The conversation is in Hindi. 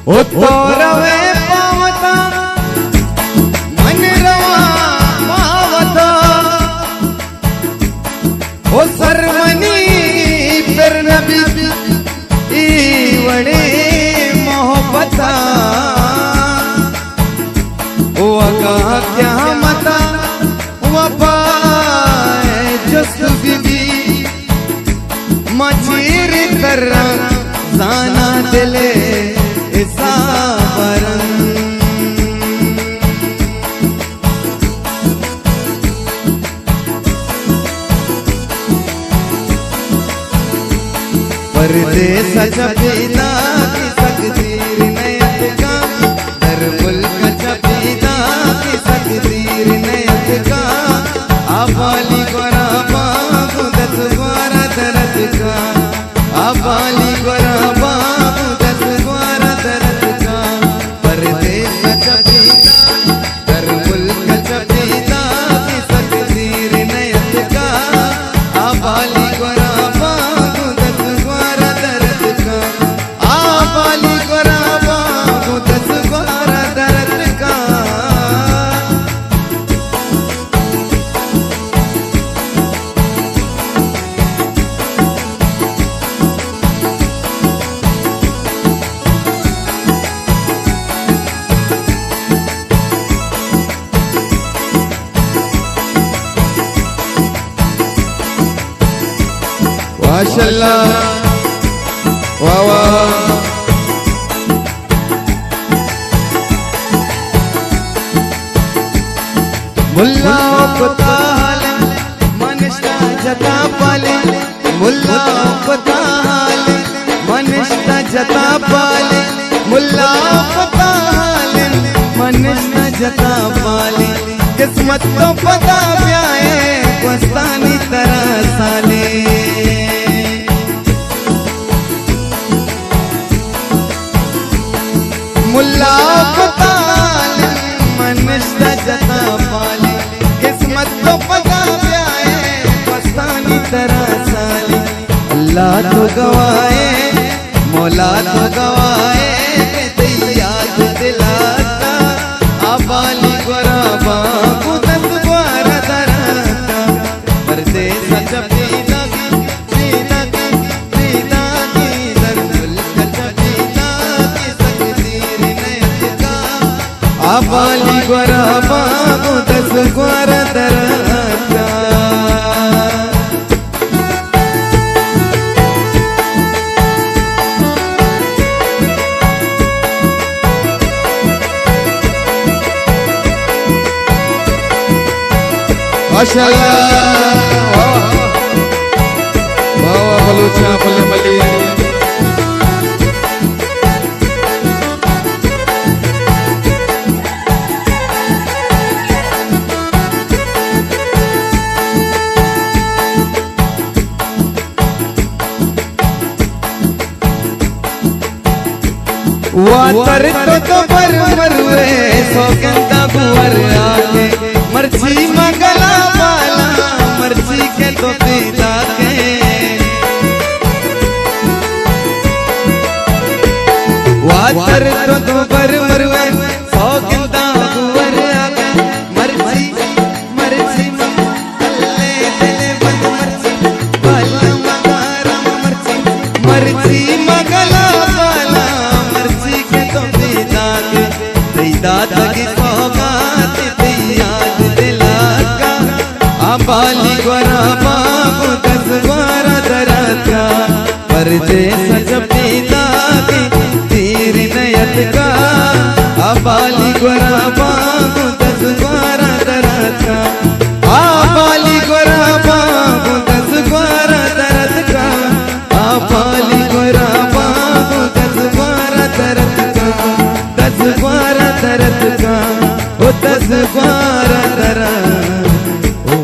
ओ तो रवे पावता मन रवा पावता ओ सरमनी फिर नबी वड़े मोहब्बता ओ अगा क्या मता वफा जस बीबी मचीर कर जाना दिले ऐसा वरन परदेस जबीदा की तकदीर नयत का दर मुल्क जबीदा की तकदीर नयत का आबाली गोराबा गुदत द्वारा दरद का आबाली गोराबा गुदत द्वारा दरद का परदेस जबीदा दर मुल्क जबीदा की तकदीर नयत का आबाली गोराबा गुदत द्वारा दरद का आबाली गोराबा गुदत द्वारा दरद का माशाअल्लाह वाह वाह मुल्ला पताल मनिष्ठा जता पाले मुल्ला पताल मनिष्ठा जता पाले मुल्ला पताल मनिष्ठा जता पाले किस्मत तो पता प्याए वस्तानी तरह साले मुल्ला पताल मनिष्ठा जता पाले किस्मत तो पता प्याए वस्तानी तरह साले अल्लाह तो गवाए मौला तो गवाए याद दिलाता आबाली गोराबा गुदत द्वारा दरता परदेस जबीदा सीदा सीदा की दर मुल्क जबीदा की तकदीर नयत का आबाली गोराबा गुदत द्वारा दरता माशाअल्लाह वाह वाह बलूचा बल्ले बल्ले वातर तो पर मरुए सौगंधा बुवर आके मर्जी मंगला वाला मर्जी के तो पिता के वातर तो पर मरुए सौगंधा बुवर आके मर्जी मर्जी अल्ले दिले बंद मर्जी वाला मगारा मर्जी मर्जी मंगला वाला मर्जी के तो पिता के दादा की सौगात याद दिलाका आबाली गोराबा गुदत द्वारा दरता परदेस जब